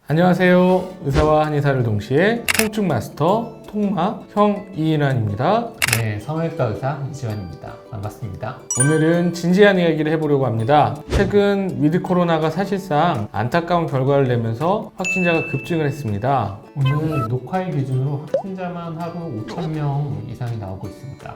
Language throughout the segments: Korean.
안녕하세요. 의사와 한의사를 동시에 통증 마스터 통마 형 이인환입니다. 네, 성형외과 의사 이지환입니다. 반갑습니다. 오늘은 진지한 이야기를 해보려고 합니다. 최근 위드 코로나가 사실상 안타까운 결과를 내면서 확진자가 급증을 했습니다. 오늘 녹화일 기준으로 확진자만 하루 5,000명 이상이 나오고 있습니다.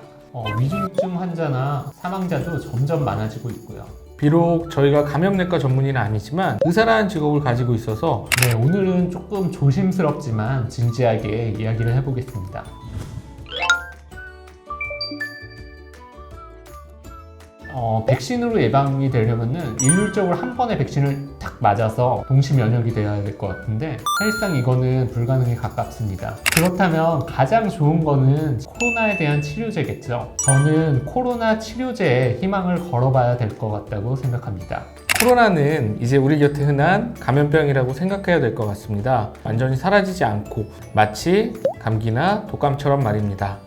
위중증 환자나 사망자도 점점 많아지고 있고요. 비록 저희가 감염내과 전문의는 아니지만 의사라는 직업을 가지고 있어서 네, 오늘은 조금 조심스럽지만 진지하게 이야기를 해보겠습니다. 백신으로 예방이 되려면은 일률적으로 한 번에 백신을 딱 맞아서 동시 면역이 되어야 될 것 같은데 사실상 이거는 불가능에 가깝습니다. 그렇다면 가장 좋은 거는 코로나에 대한 치료제겠죠. 저는 코로나 치료제에 희망을 걸어봐야 될 것 같다고 생각합니다. 코로나는 이제 우리 곁에 흔한 감염병이라고 생각해야 될 것 같습니다. 완전히 사라지지 않고 마치 감기나 독감처럼 말입니다.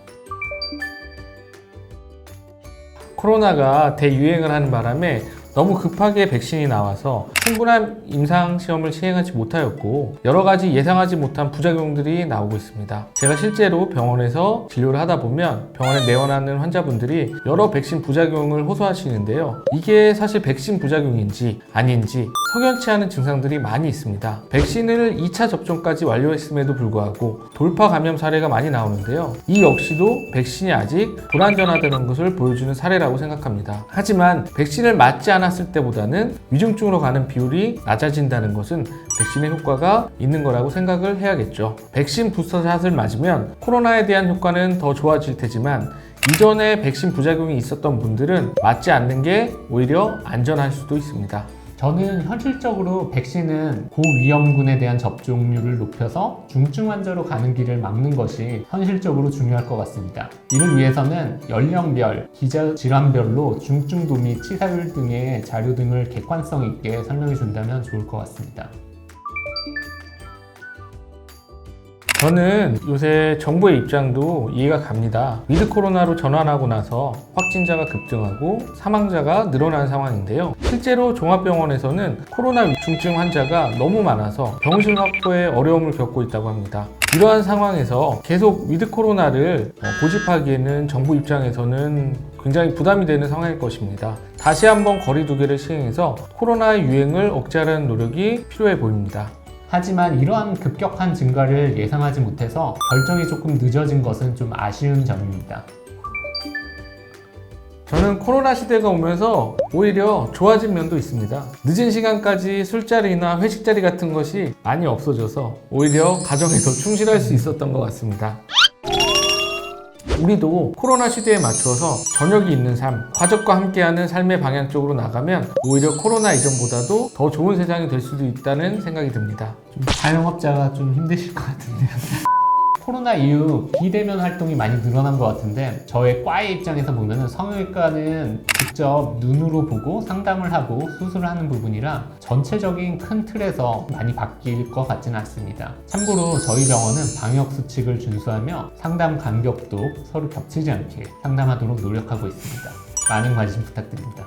코로나가 대유행을 하는 바람에 너무 급하게 백신이 나와서 충분한 임상시험을 시행하지 못하였고 여러 가지 예상하지 못한 부작용들이 나오고 있습니다. 제가 실제로 병원에서 진료를 하다 보면 병원에 내원하는 환자분들이 여러 백신 부작용을 호소하시는데요. 이게 사실 백신 부작용인지 아닌지 석연치 않은 증상들이 많이 있습니다. 백신을 2차 접종까지 완료했음에도 불구하고 돌파 감염 사례가 많이 나오는데요. 이 역시도 백신이 아직 불안전하다는 것을 보여주는 사례라고 생각합니다. 하지만 백신을 맞지 않았을 때보다는 위중증으로 가는 비율이 낮아진다는 것은 백신의 효과가 있는 거라고 생각을 해야겠죠. 백신 부스터샷을 맞으면 코로나에 대한 효과는 더 좋아질 테지만 이전에 백신 부작용이 있었던 분들은 맞지 않는 게 오히려 안전할 수도 있습니다. 저는 현실적으로 백신은 고위험군에 대한 접종률을 높여서 중증 환자로 가는 길을 막는 것이 현실적으로 중요할 것 같습니다. 이를 위해서는 연령별, 기저질환별로 중증도 및 치사율 등의 자료 등을 객관성 있게 설명해 준다면 좋을 것 같습니다. 저는 요새 정부의 입장도 이해가 갑니다. 위드 코로나로 전환하고 나서 확진자가 급증하고 사망자가 늘어난 상황인데요. 실제로 종합병원에서는 코로나 위중증 환자가 너무 많아서 병실 확보에 어려움을 겪고 있다고 합니다. 이러한 상황에서 계속 위드 코로나를 고집하기에는 정부 입장에서는 굉장히 부담이 되는 상황일 것입니다. 다시 한번 거리 두기를 시행해서 코로나의 유행을 억제하려는 노력이 필요해 보입니다. 하지만 이러한 급격한 증가를 예상하지 못해서 결정이 조금 늦어진 것은 좀 아쉬운 점입니다. 저는 코로나 시대가 오면서 오히려 좋아진 면도 있습니다. 늦은 시간까지 술자리나 회식자리 같은 것이 많이 없어져서 오히려 가정에 더 충실할 수 있었던 것 같습니다. 우리도 코로나 시대에 맞춰서 저녁이 있는 삶, 가족과 함께하는 삶의 방향 쪽으로 나가면 오히려 코로나 이전보다도 더 좋은 세상이 될 수도 있다는 생각이 듭니다. 자영업자가 좀 힘드실 것 같은데요. 코로나 이후 비대면 활동이 많이 늘어난 것 같은데 저의 과의 입장에서 보면 성형외과는 직접 눈으로 보고 상담을 하고 수술을 하는 부분이라 전체적인 큰 틀에서 많이 바뀔 것 같지는 않습니다. 참고로 저희 병원은 방역 수칙을 준수하며 상담 간격도 서로 겹치지 않게 상담하도록 노력하고 있습니다. 많은 관심 부탁드립니다.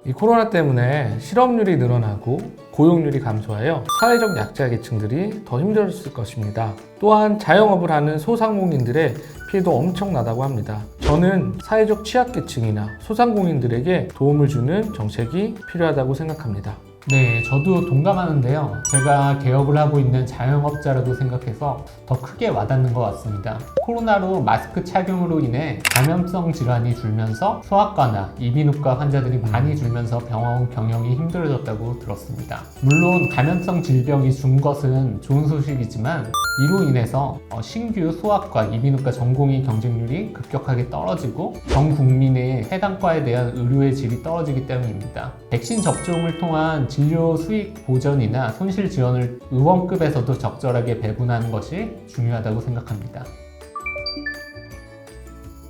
이 코로나 때문에 실업률이 늘어나고 고용률이 감소하여 사회적 약자 계층들이 더 힘들었을 것입니다. 또한 자영업을 하는 소상공인들의 피해도 엄청나다고 합니다. 저는 사회적 취약계층이나 소상공인들에게 도움을 주는 정책이 필요하다고 생각합니다. 네, 저도 동감하는데요. 제가 개업을 하고 있는 자영업자라고 생각해서 더 크게 와닿는 것 같습니다. 코로나로 마스크 착용으로 인해 감염성 질환이 줄면서 소아과나 이비인후과 환자들이 많이 줄면서 병원 경영이 힘들어졌다고 들었습니다. 물론 감염성 질병이 준 것은 좋은 소식이지만 이로 인해서 신규 소아과, 이비인후과 전공의 경쟁률이 급격하게 떨어지고 전 국민의 해당 과에 대한 의료의 질이 떨어지기 때문입니다. 백신 접종을 통한 진료 수익 보전이나 손실 지원을 의원급에서도 적절하게 배분하는 것이 중요하다고 생각합니다.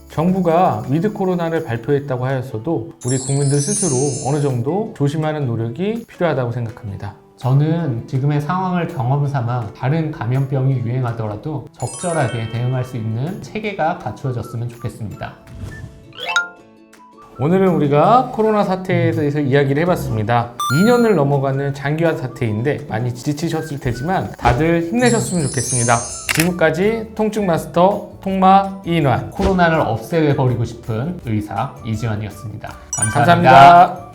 정부가 위드 코로나를 발표했다고 하였어도 우리 국민들 스스로 어느 정도 조심하는 노력이 필요하다고 생각합니다. 저는 지금의 상황을 경험 삼아 다른 감염병이 유행하더라도 적절하게 대응할 수 있는 체계가 갖추어졌으면 좋겠습니다. 오늘은 우리가 코로나 사태에 대해서 이야기를 해봤습니다. 2년을 넘어가는 장기화 사태인데 많이 지치셨을 테지만 다들 힘내셨으면 좋겠습니다. 지금까지 통증 마스터 통마 이인환 코로나를 없애버리고 싶은 의사 이지환이었습니다. 감사합니다.